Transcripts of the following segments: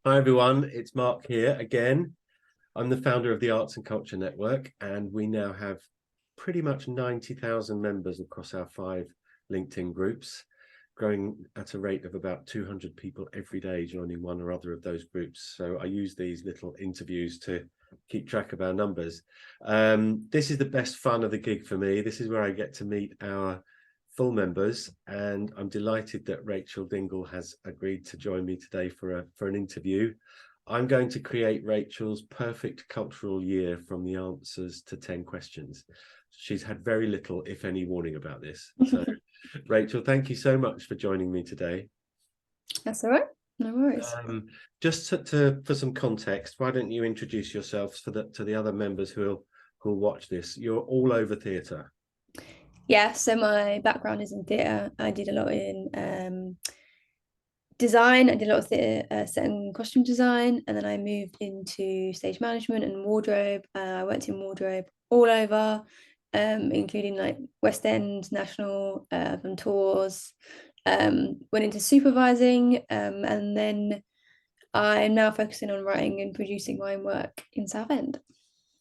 Hi everyone, it's Mark here again. I'm the founder of the Arts and Culture Network, and we now have pretty much 90,000 members across our 5 LinkedIn groups, growing at a rate of about 200 people every day joining one or other of those groups. So I use these little interviews to keep track of our numbers. This is the best fun of the gig for me. This is where I get to meet our full members, and I'm delighted that Rachel Dingle has agreed to join me today for an interview. I'm going to create Rachel's perfect cultural year from the answers to 10 questions. She's had very little, if any, warning about this. So, Rachel, thank you so much for joining me today. That's all right. No worries. Just for some context, why don't you introduce yourselves to the other members who'll watch this? You're all over theatre. Yeah, so my background is in theatre. I did a lot in design. I did a lot of theatre, set and costume design, and then I moved into stage management and wardrobe. I worked in wardrobe all over, including like West End, National, on tours. Went into supervising, and then I'm now focusing on writing and producing my own work in Southend.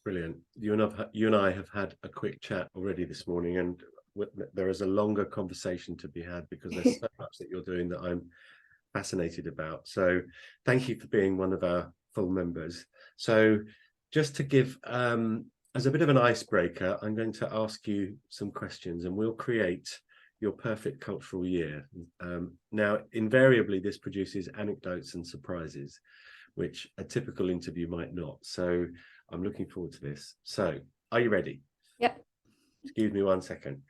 Brilliant. You and I have had a quick chat already this morning, and there is a longer conversation to be had because there's so much that you're doing that I'm fascinated about. So thank you for being one of our full members. So just to give as a bit of an icebreaker, I'm going to ask you some questions and we'll create your perfect cultural year. Now, invariably, this produces anecdotes and surprises, which a typical interview might not. So I'm looking forward to this. So are you ready? Yep. Excuse me 1 second.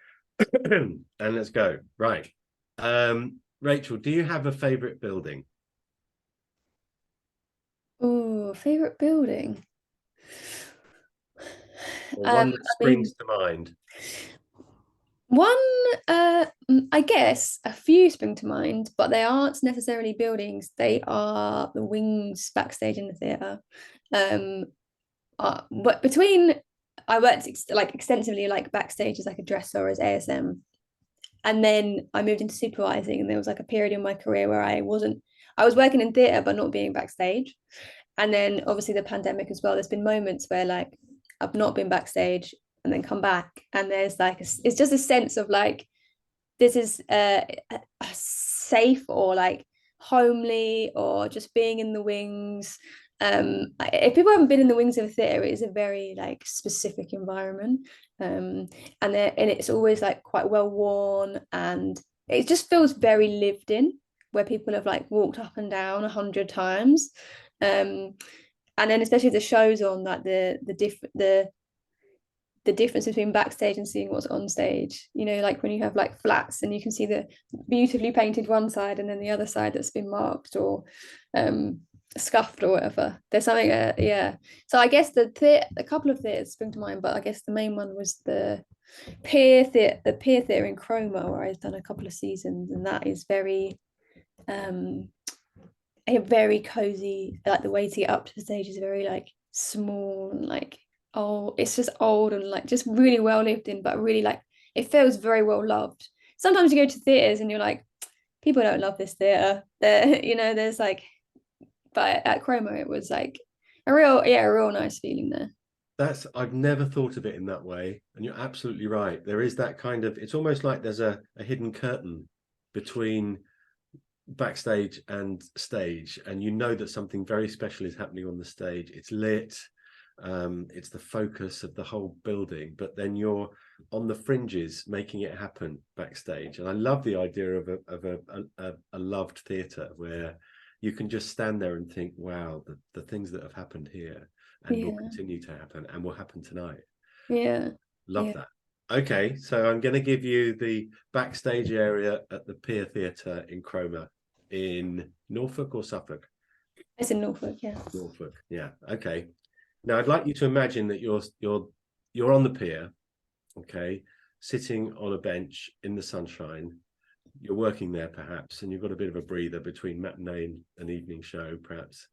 And let's go. Right. Rachel, do you have a favorite building? Oh, favorite building. Or one that I mean, springs to mind? one, I guess a few spring to mind, but they aren't necessarily buildings. They are the wings backstage in the theatre. But between, I worked extensively like backstage as like a dresser, as ASM, and then I moved into supervising, and there was like a period in my career where I was working in theatre but not being backstage. And then obviously the pandemic as well, there's been moments where like I've not been backstage and then come back, and there's like it's just a sense of like this is a safe or like homely or just being in the wings. If people haven't been in the wings of a theatre, it is a very like specific environment, and it's always like quite well worn, and it just feels very lived in, where people have like walked up and down 100 times. um and then especially the shows on that the difference between backstage and seeing what's on stage, like when you have like flats and you can see the beautifully painted one side and then the other side that's been marked or scuffed or whatever. There's something yeah. So I guess a couple of theatres spring to mind, but I guess the main one was the Pier Theatre in Cromer, where I've done a couple of seasons, and that is very a very cozy, like the way to get up to the stage is very like small and like old. It's just old and like just really well lived in, but really like it feels very well loved. Sometimes you go to theaters and you're like, people don't love this theater. There's like, but at Cromer it was like a real nice feeling there. I've never thought of it in that way, and you're absolutely right. There is that kind of, it's almost like there's a hidden curtain between backstage and stage, and you know that something very special is happening on the stage. It's lit, it's the focus of the whole building, but then you're on the fringes making it happen backstage. And I love the idea of a loved theatre where you can just stand there and think, wow, the things that have happened here and will continue to happen and will happen tonight. Love that. Okay, so I'm going to give you the backstage area at the Pier Theatre in Cromer in Norfolk or Suffolk? It's in Norfolk, yeah. Norfolk, yeah. Okay. Now I'd like you to imagine that you're on the pier, okay, sitting on a bench in the sunshine. You're working there perhaps, and you've got a bit of a breather between matinee and evening show, perhaps.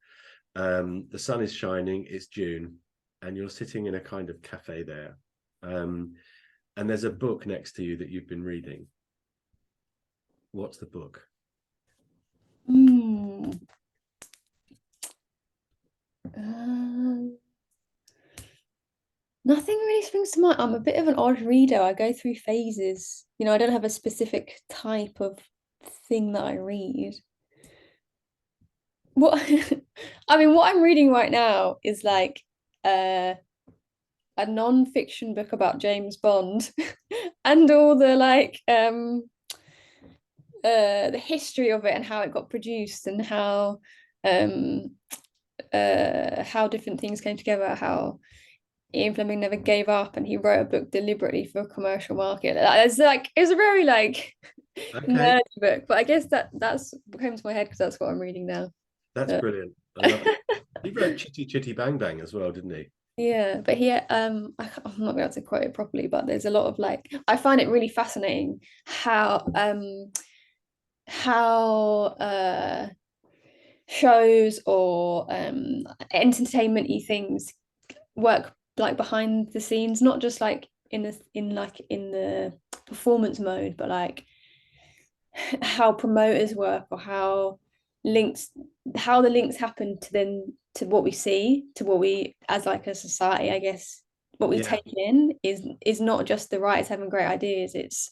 The sun is shining, it's June, and you're sitting in a kind of cafe there. And there's a book next to you that you've been reading. What's the book? comes to mind, I'm a bit of an odd reader. I go through phases. You know, I don't have a specific type of thing that I read. What I mean, what I'm reading right now is like a non-fiction book about James Bond and all the the history of it and how it got produced and how different things came together, how Ian Fleming never gave up and he wrote a book deliberately for a commercial market. It's a very Okay, nerdy book, but I guess that's what came to my head because that's what I'm reading now. that's brilliant. I love it. He wrote Chitty Chitty Bang Bang as well, didn't he? Yeah, but here I'm not going to be able to quote it properly, but there's a lot of I find it really fascinating how shows or entertainment-y things work like behind the scenes, not just like in the performance mode, but like how promoters work or how the links happen to what we see, to what we as like a society, I guess, what we Yeah, take in is not just the writers having great ideas, it's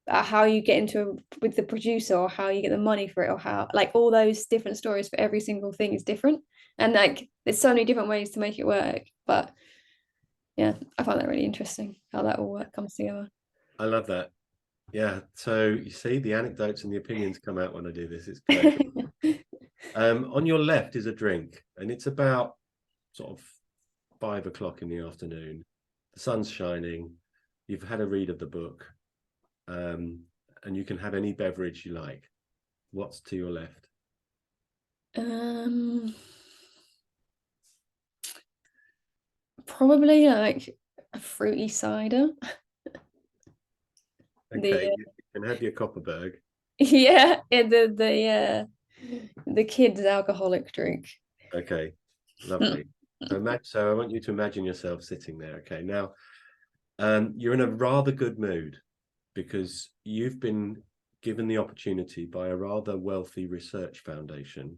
how you get into with the producer or how you get the money for it or how like all those different stories for every single thing is different, and like there's so many different ways to make it work. But yeah, I find that really interesting how that all comes together. I love that. Yeah, so you see the anecdotes and the opinions come out when I do this. It's great. On your left is a drink, and it's about sort of 5 o'clock in the afternoon. The sun's shining. You've had a read of the book, and you can have any beverage you like. What's to your left? Probably like a fruity cider. Okay, The you can have your Copperberg. yeah, the kids' alcoholic drink. Okay, lovely. So I want you to imagine yourself sitting there. Okay, now you're in a rather good mood because you've been given the opportunity by a rather wealthy research foundation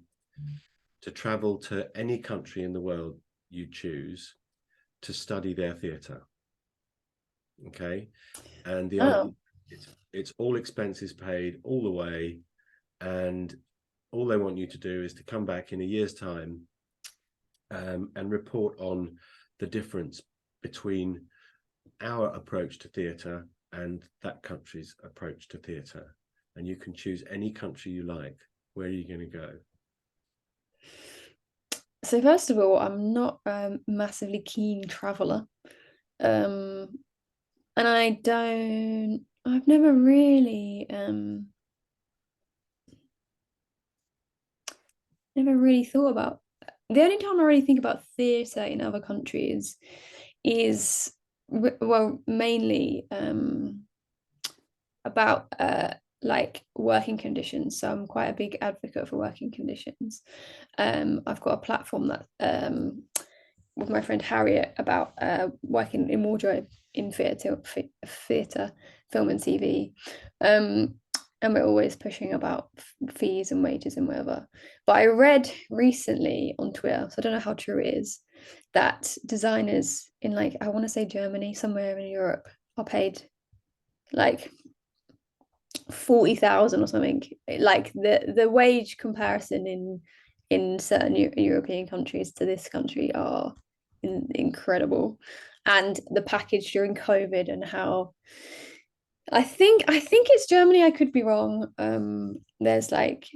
to travel to any country in the world you choose to study their theatre. Okay, and Oh, it's all expenses paid all the way, and all they want you to do is to come back in a year's time and report on the difference between our approach to theatre and that country's approach to theatre. And you can choose any country you like. Where are you going to go? so first of all, I'm not a massively keen traveler. Um, and I've never really thought about, the only time I really think about theatre in other countries is well mainly about like working conditions. So I'm quite a big advocate for working conditions. I've got a platform that with my friend Harriet about working in wardrobe in theatre, film and TV. And we're always pushing about fees and wages and whatever. But I read recently on Twitter, so I don't know how true it is, that designers in like, I want to say Germany, somewhere in Europe, are paid like 40,000 or something. Like the wage comparison in certain European countries to this country are incredible, and the package during COVID and how I think it's Germany. I could be wrong. There's like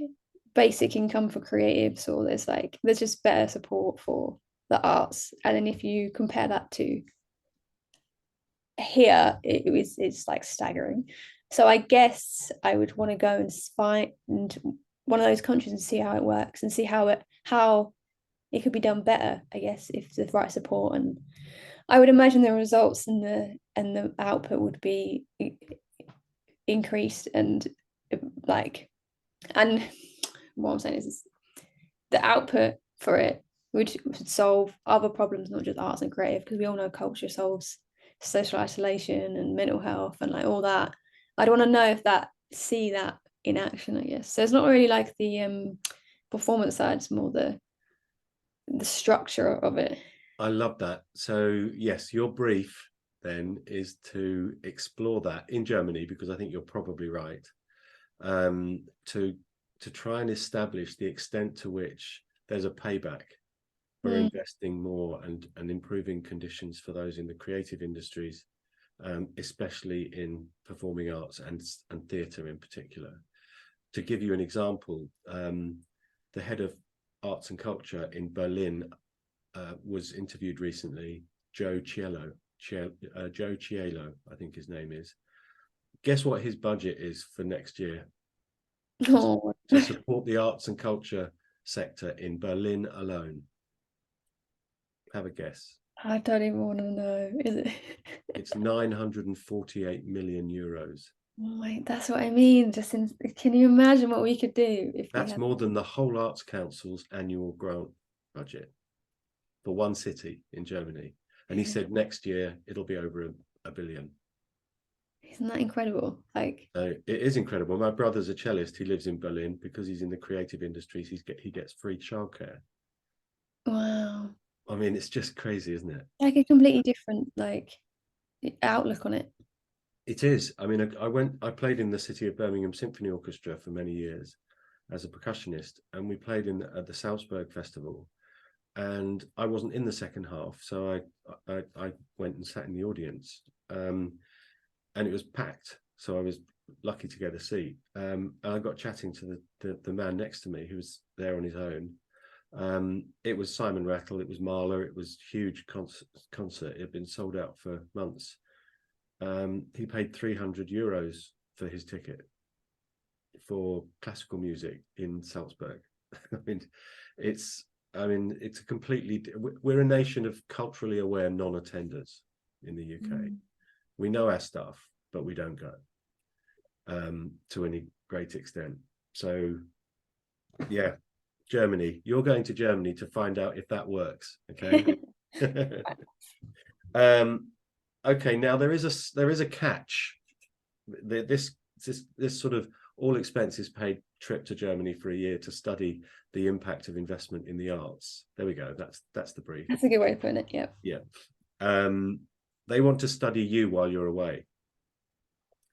basic income for creatives, or there's just better support for the arts. And then if you compare that to here, it's like staggering. So I guess I would want to go and find one of those countries and see how it works and see how it could be done better, I guess, if the right support. And I would imagine the results and the output would be increased and like, and what I'm saying is the output for it would solve other problems, not just arts and creative, because we all know culture solves social isolation and mental health and like all that. I'd want to know if see that in action, I guess. So it's not really like the performance side, it's more the structure of it. I love that. So yes, your brief then is to explore that in Germany, because I think you're probably right, to try and establish the extent to which there's a payback for investing more and improving conditions for those in the creative industries, especially in performing arts and theatre in particular. To give you an example, the head of arts and culture in Berlin was interviewed recently, Joe Cielo, I think his name is. Guess what his budget is for next year to support the arts and culture sector in Berlin alone? Have a guess. I don't even want to know. Is it? It's 948 million euros. Oh my, that's what I mean. Can you imagine what we could do if that's more than the whole Arts Council's annual grant budget for one city in Germany. And he said next year it'll be over a billion. Isn't that incredible? Like, it is incredible. My brother's a cellist. He lives in Berlin because he's in the creative industries. He gets free childcare. Wow. I mean, it's just crazy, isn't it? Like a completely different outlook on it. It is. I mean, I played in the City of Birmingham Symphony Orchestra for many years as a percussionist, and we played at the Salzburg Festival, and I wasn't in the second half, so I went and sat in the audience, and it was packed, so I was lucky to get a seat, and I got chatting to the man next to me who was there on his own. It was Simon Rattle, it was Mahler, it was a huge concert. It had been sold out for months. He paid €300 for his ticket for classical music in Salzburg. It's a completely, we're a nation of culturally aware non-attenders in the UK. We know our stuff, but we don't go to any great extent. So yeah, Germany, you're going to Germany to find out if that works. Okay. Okay, now there is a catch. This sort of all expenses paid trip to Germany for a year to study the impact of investment in the arts. There we go. That's the brief. That's a good way of putting it. Yeah. Yeah. They want to study you while you're away,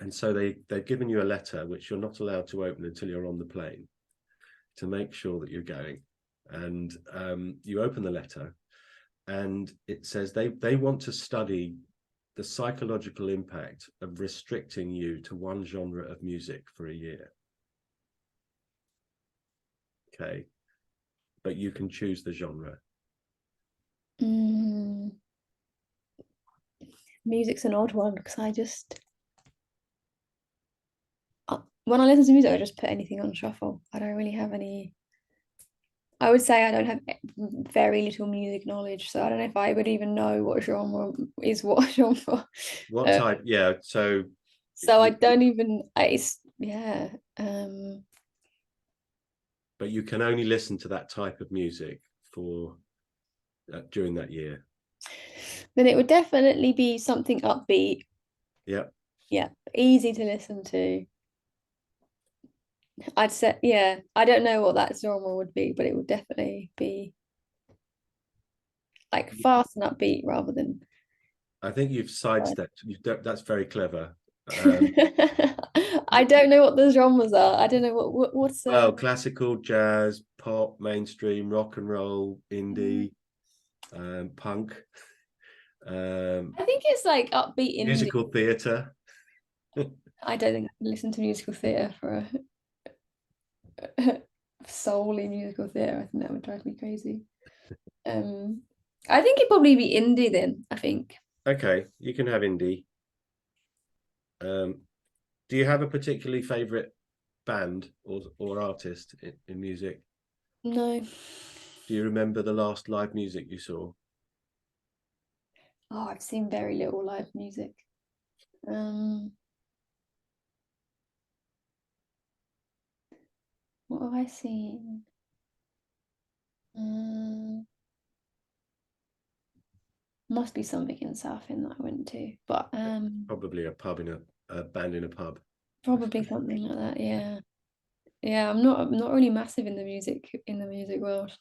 and so they've given you a letter which you're not allowed to open until you're on the plane, to make sure that you're going. And you open the letter, and it says they want to study the psychological impact of restricting you to one genre of music for a year. Okay, but you can choose the genre. Music's an odd one, because when I listen to music, I just put anything on shuffle. I don't really have any. I would say I don't have very little music knowledge, so I don't know if I would even know what genre is what genre. What type? Yeah. So I don't even. But you can only listen to that type of music for during that year. Then it would definitely be something upbeat. Yeah. Yeah, easy to listen to. I'd say, yeah, I don't know what that genre would be, but it would definitely be like fast and upbeat rather than. I think you've sidestepped. That's very clever. I don't know what the genres are. I don't know what's. Well, classical, jazz, pop, mainstream, rock and roll, indie, punk. I think it's like upbeat indie. Musical theatre. I don't think I can listen to musical theatre for solely musical theatre. I think that would drive me crazy. I think it'd probably be indie then, I think. Okay, you can have indie. Do you have a particularly favourite band or artist in music? No. Do you remember the last live music you saw? Oh, I've seen very little live music. What have I seen? Must be something in Southend that I went to, but probably a pub a band in a pub. Probably something like that. Yeah. I'm not really massive in the music world.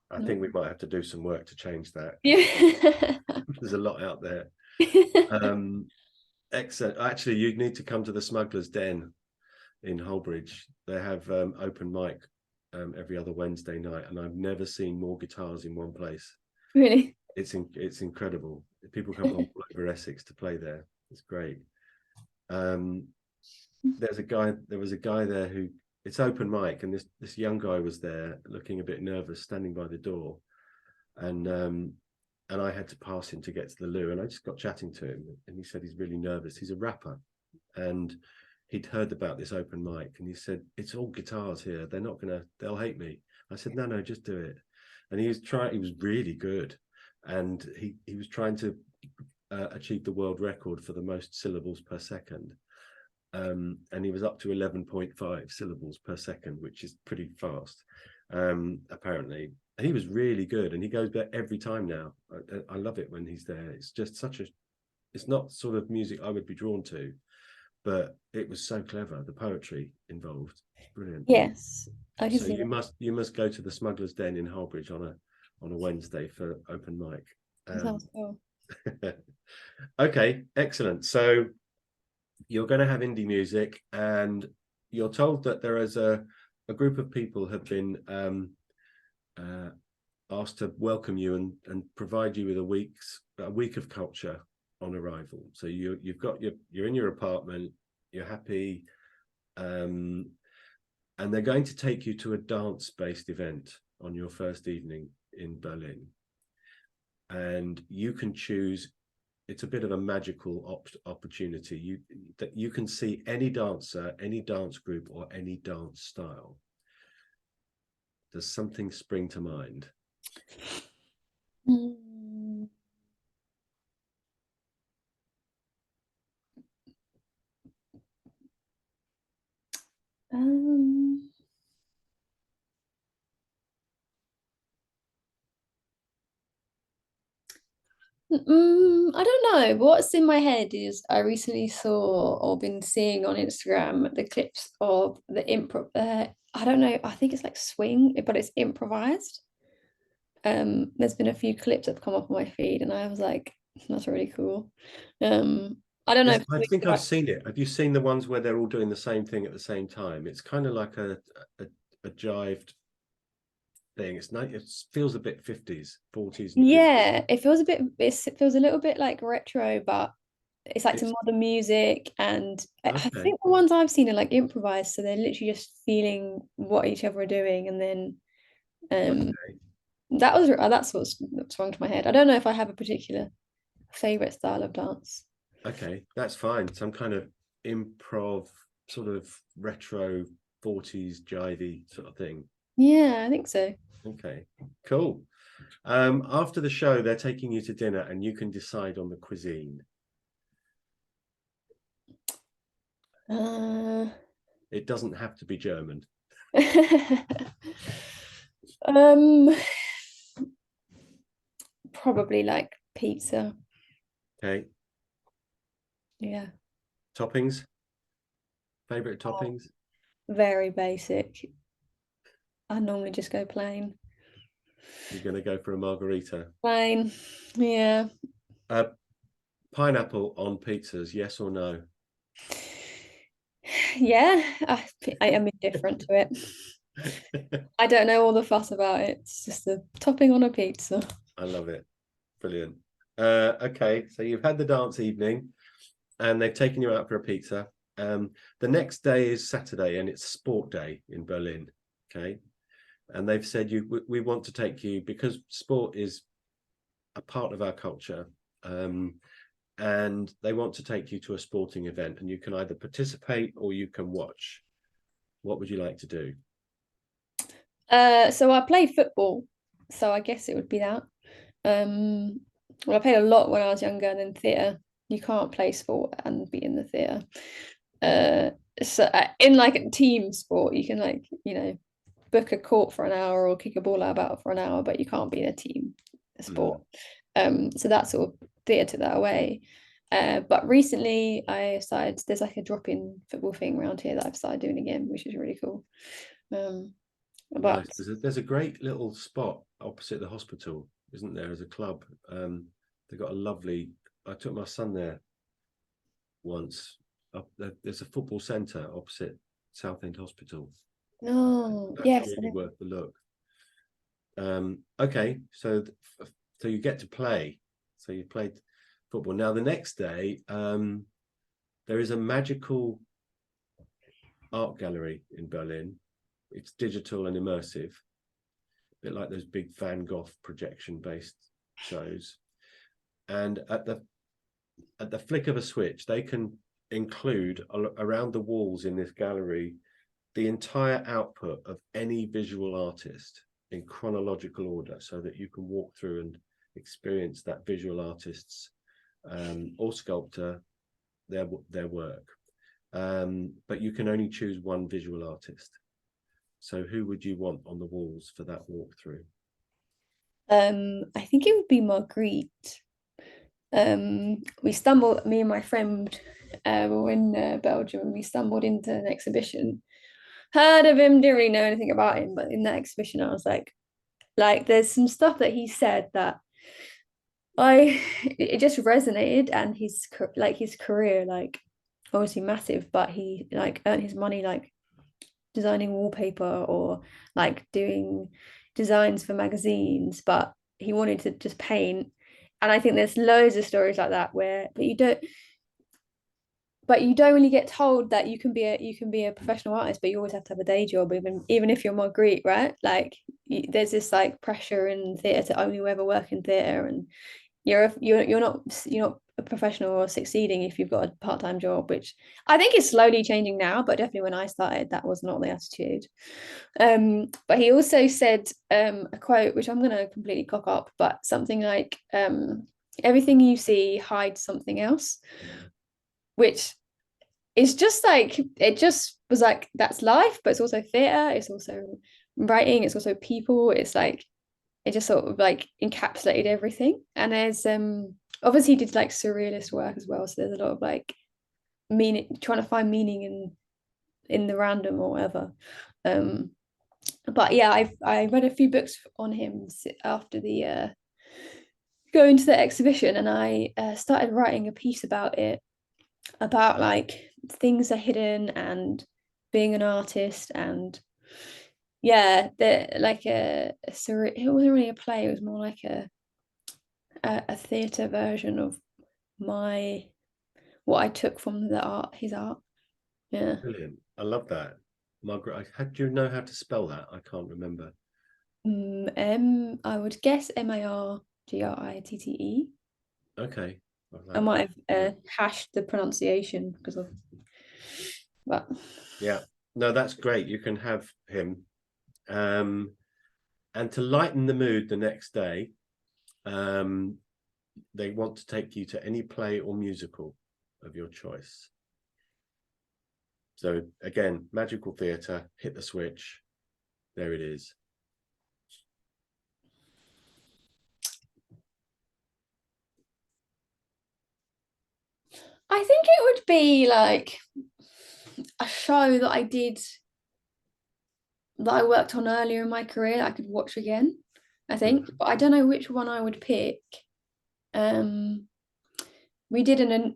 I think we might have to do some work to change that. Yeah. There's a lot out there. Excellent. Actually, you need to come to the Smuggler's Den in Holbridge. They have open mic every other Wednesday night, and I've never seen more guitars in one place. Really? It's incredible. People come from all over Essex to play there. It's great. There was a guy there who, it's open mic, and this young guy was there looking a bit nervous, standing by the door, and I had to pass him to get to the loo, and I just got chatting to him, and he said he's really nervous. He's a rapper, and he'd heard about this open mic, and he said, it's all guitars here. They'll hate me. I said, no, just do it. And he was really good. And he was trying to achieve the world record for the most syllables per second. And he was up to 11.5 syllables per second, which is pretty fast, apparently. And he was really good, and he goes there every time now. I love it when he's there. It's just it's not sort of music I would be drawn to, but it was so clever. The poetry involved, brilliant. Yes, I can So see you must go to the Smuggler's Den in Holbridge on a Wednesday for open mic. that. Sounds cool. Okay, excellent. So you're going to have indie music, and you're told that there is a group of people have been asked to welcome you and provide you with a week of culture on arrival. So you're in your apartment, you're happy, and they're going to take you to a dance-based event on your first evening in Berlin, and you can choose. It's a bit of a magical opportunity. You can see any dancer, any dance group, or any dance style. Does something spring to mind? I don't know. What's in my head is I recently saw or been seeing on Instagram the clips of the improv. I don't know. I think it's like swing, but it's improvised. There's been a few clips that have come up on my feed, and I was like, that's really cool. I don't know. Yes, I think I've seen it. Have you seen the ones where they're all doing the same thing at the same time? It's kind of like a jived thing. It feels a bit 50s, 40s. Yeah, it feels it feels a little bit like retro, but it's like to modern music. And I Okay. think the ones I've seen are like improvised, so they're literally just feeling what each other are doing, and then Okay. that's what swung to my head. I don't know if I have a particular favorite style of dance. Okay, that's fine. Some kind of improv, sort of retro 40s jivey sort of thing. Yeah, I think so. Okay, cool. After the show, they're taking you to dinner, and you can decide on the cuisine. It doesn't have to be German. Probably like pizza. Okay. Yeah. Toppings? Favorite toppings? Very basic. I normally just go plain. You're going to go for a margarita. Plain. Yeah. Pineapple on pizzas, yes or no? Yeah, I am indifferent to it. I don't know all the fuss about it. It's just a topping on a pizza. I love it. Brilliant. Okay, so you've had the dance evening, and they've taken you out for a pizza. The next day is Saturday, and it's sport day in Berlin. Okay, and they've said we want to take you, because sport is a part of our culture, and they want to take you to a sporting event, and you can either participate or you can watch. What would you like to do? So I played football, so I guess it would be that. Well, I played a lot when I was younger, and then theatre. You can't play sport and be in the theatre. So in like a team sport, you can book a court for an hour or kick a ball about for an hour, but you can't be in a team sport. So that sort of theatre took that away. But recently there's like a drop-in football thing around here that I've started doing again, which is really cool. But nice. There's a great little spot opposite the hospital, isn't there, as a club? They've got a lovely I took my son there once. There's a football centre opposite Southend Hospital. No, That's yes. really worth the look. Okay, so you get to play. So you played football. Now the next day, there is a magical art gallery in Berlin. It's digital and immersive, a bit like those big Van Gogh projection-based shows. And at the flick of a switch, they can include around the walls in this gallery the entire output of any visual artist in chronological order, so that you can walk through and experience that visual artist's or sculptor their work. But you can only choose one visual artist. So who would you want on the walls for that walkthrough? I think it would be Marguerite. Me and my friend were in Belgium, and we stumbled into an exhibition. Heard of him, didn't really know anything about him, but in that exhibition I was like there's some stuff that he said that it just resonated, and his career, like, obviously massive, but he like earned his money like designing wallpaper or like doing designs for magazines, but he wanted to just paint. And I think there's loads of stories like that where but you don't really get told that you can be a professional artist, but you always have to have a day job, even if you're Marguerite, right? Like there's this like pressure in theatre to only ever work in theatre, and you're not a professional or succeeding if you've got a part-time job, which I think is slowly changing now, but definitely when I started that was not the attitude. But he also said a quote which I'm going to completely cock up, but something like everything you see hides something else, which is just like, it just was like, that's life, but it's also theatre, it's also writing, it's also people. It's like it just sort of like encapsulated everything. And there's obviously he did like surrealist work as well, so there's a lot of like meaning, trying to find meaning in the random or whatever. But yeah, I read a few books on him after the going to the exhibition, and I started writing a piece about it, about like things are hidden and being an artist. And yeah, like it wasn't really a play, it was more like a theatre version of what I took from his art. Yeah. Brilliant. I love that. Margaret, do you know how to spell that? I can't remember. I would guess Margritte. Okay. I might have hashed the pronunciation because of, but yeah. No, that's great. You can have him. And to lighten the mood the next day, they want to take you to any play or musical of your choice. So again, magical theatre, hit the switch. There it is. I think it would be like a show that I worked on earlier in my career that I could watch again, I think. But I don't know which one I would pick. We did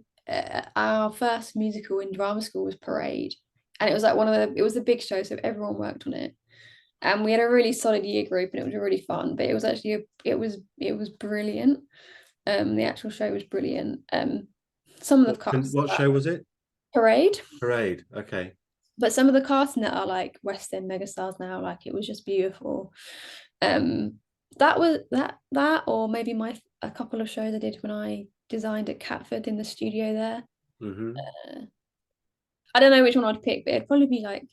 our first musical in drama school was Parade, and it was like it was a big show, so everyone worked on it, and we had a really solid year group, and it was really fun. But it was actually it was brilliant. The actual show was brilliant. Some of the cast. What show was it? Parade. Parade. Okay. But some of the cast in it are like West End megastars now. Like it was just beautiful. That was that, or maybe a couple of shows I did when I designed at Catford in the studio there. I don't know which one I'd pick, but it'd probably be like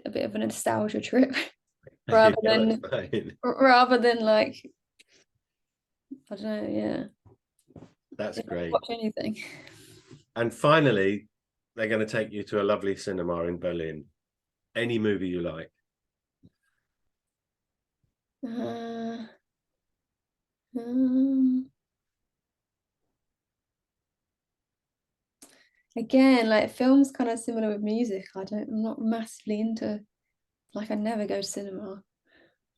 a bit of a nostalgia trip rather than like, I don't know. Yeah, that's great. Watch anything. And finally, they're going to take you to a lovely cinema in Berlin. Any movie you like. Again, like films, kind of similar with music. I'm not massively into, like, I never go to cinema.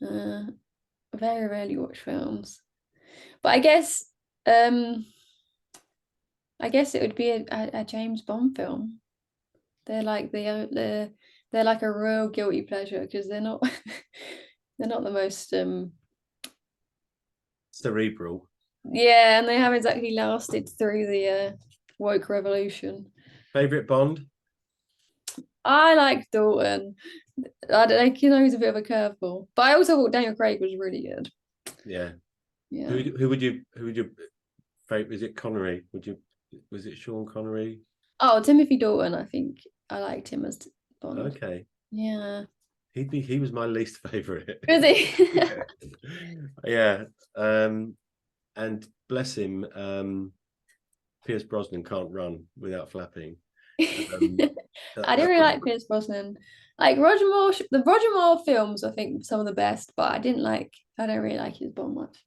Very rarely watch films. But I guess I guess it would be a James Bond film. They're like they're like a real guilty pleasure because they're not they're not the most Cerebral. yeah, and they haven't exactly lasted through the woke revolution. Favorite Bond? I like Dalton. I don't know, he's a bit of a curveball, but I also thought Daniel Craig was really good. Yeah. Yeah. Who would you favorite? Is it Connery? Was it Sean Connery? Oh, Timothy Dalton. I think I liked him as Bond. Okay. Yeah. He was my least favorite. Was he? Yeah. And bless him, Pierce Brosnan can't run without flapping. I didn't really like Pierce Brosnan. Like Roger Moore, the Roger Moore films, I think some of the best, but I don't really like his Bond much.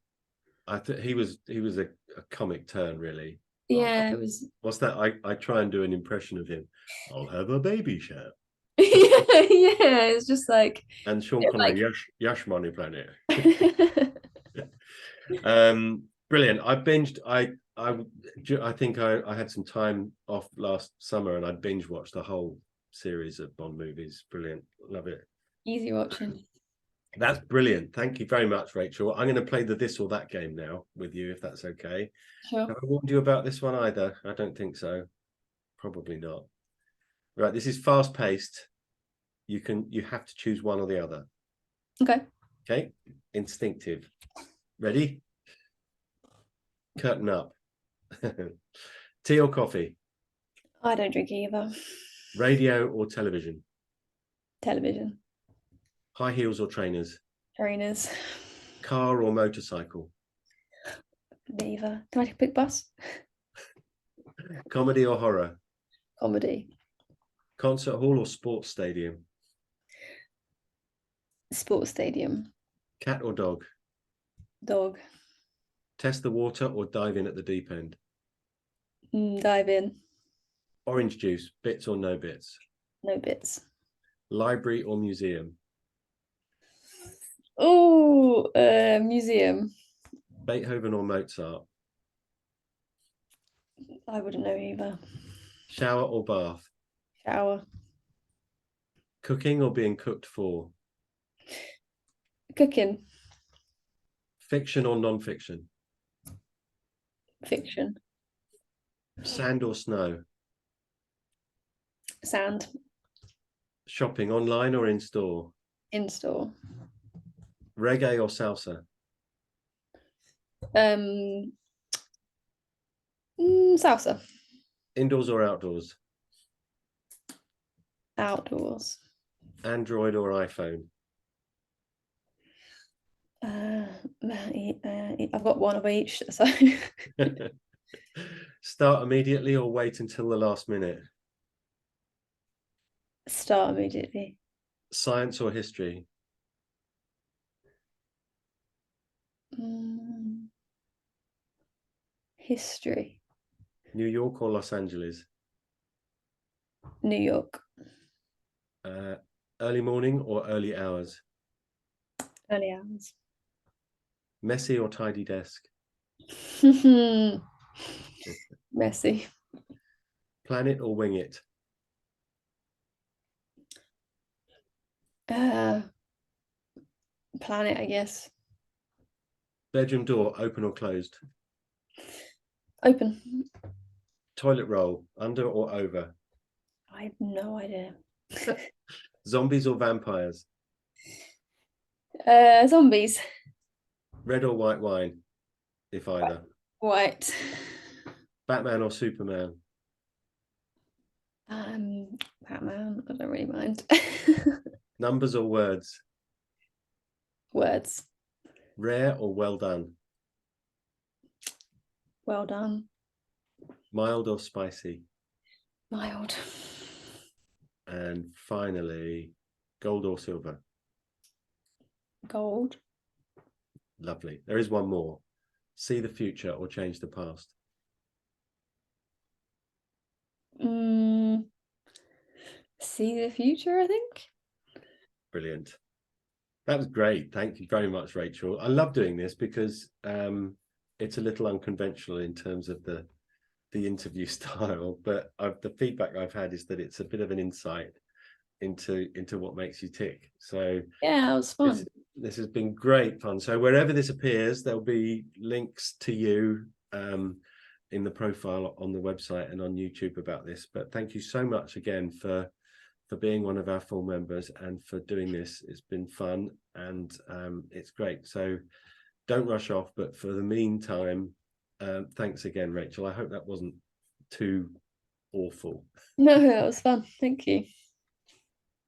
I think he was a comic turn, really. Yeah, it was. What's that? I try and do an impression of him. I'll have a baby shower. Yeah, it's just like. And Sean Connery, Like... Yash Money Planet. Brilliant. I think I had some time off last summer and I binge watched the whole series of Bond movies. Brilliant. Love it. Easy watching. That's brilliant. Thank you very much, Rachel. I'm going to play the this or that game now with you, if that's okay. Sure. Have I warned you about this one either? I don't think so. Probably not. Right, this is fast paced. You have to choose one or the other. Okay. Okay. Instinctive. Ready? Curtain up. Tea or coffee? I don't drink either. Radio or television? Television. High heels or trainers? Trainers. Car or motorcycle? Neither. Can I pick bus? Comedy or horror? Comedy. Concert hall or sports stadium? Sports stadium. Cat or dog? Dog. Test the water or dive in at the deep end? Dive in. Orange juice, bits or no bits? No bits. Library or museum? Oh, museum. Beethoven or Mozart? I wouldn't know either. Shower or bath? Shower. Cooking or being cooked for? Cooking. Fiction or non-fiction? Fiction. Sand or snow? Sand. Shopping online or in store? In store. Reggae or salsa? Salsa. Indoors or outdoors? Outdoors. Android or iPhone? I've got one of each, so Start immediately or wait until the last minute? start immediately. Science or history? History. New York or Los Angeles? New York. Early morning or early hours? Early hours. Messy or tidy desk? Messy. Plan it or wing it? Planet, I guess. Bedroom door open or closed? Open. Toilet roll under or over? I have no idea. Zombies or vampires? Zombies. Red or white wine, if either? White. Batman or Superman? Batman. I don't really mind. Numbers or words? Words. Rare or well done? Well done. Mild or spicy? Mild. And finally, gold or silver? Gold. Lovely. There is one more. See the future or change the past? See the future, I think. Brilliant. That was great. Thank you very much, Rachel. I love doing this because it's a little unconventional in terms of the the interview style, but the feedback I've had is that it's a bit of an insight into what makes you tick. So yeah, it was fun. This has been great fun. So wherever this appears, there'll be links to you in the profile on the website and on YouTube about this. But thank you so much again for being one of our full members and for doing this. It's been fun and it's great. So don't rush off, but for the meantime, thanks again, Rachel. I hope that wasn't too awful. No, that was fun. Thank you.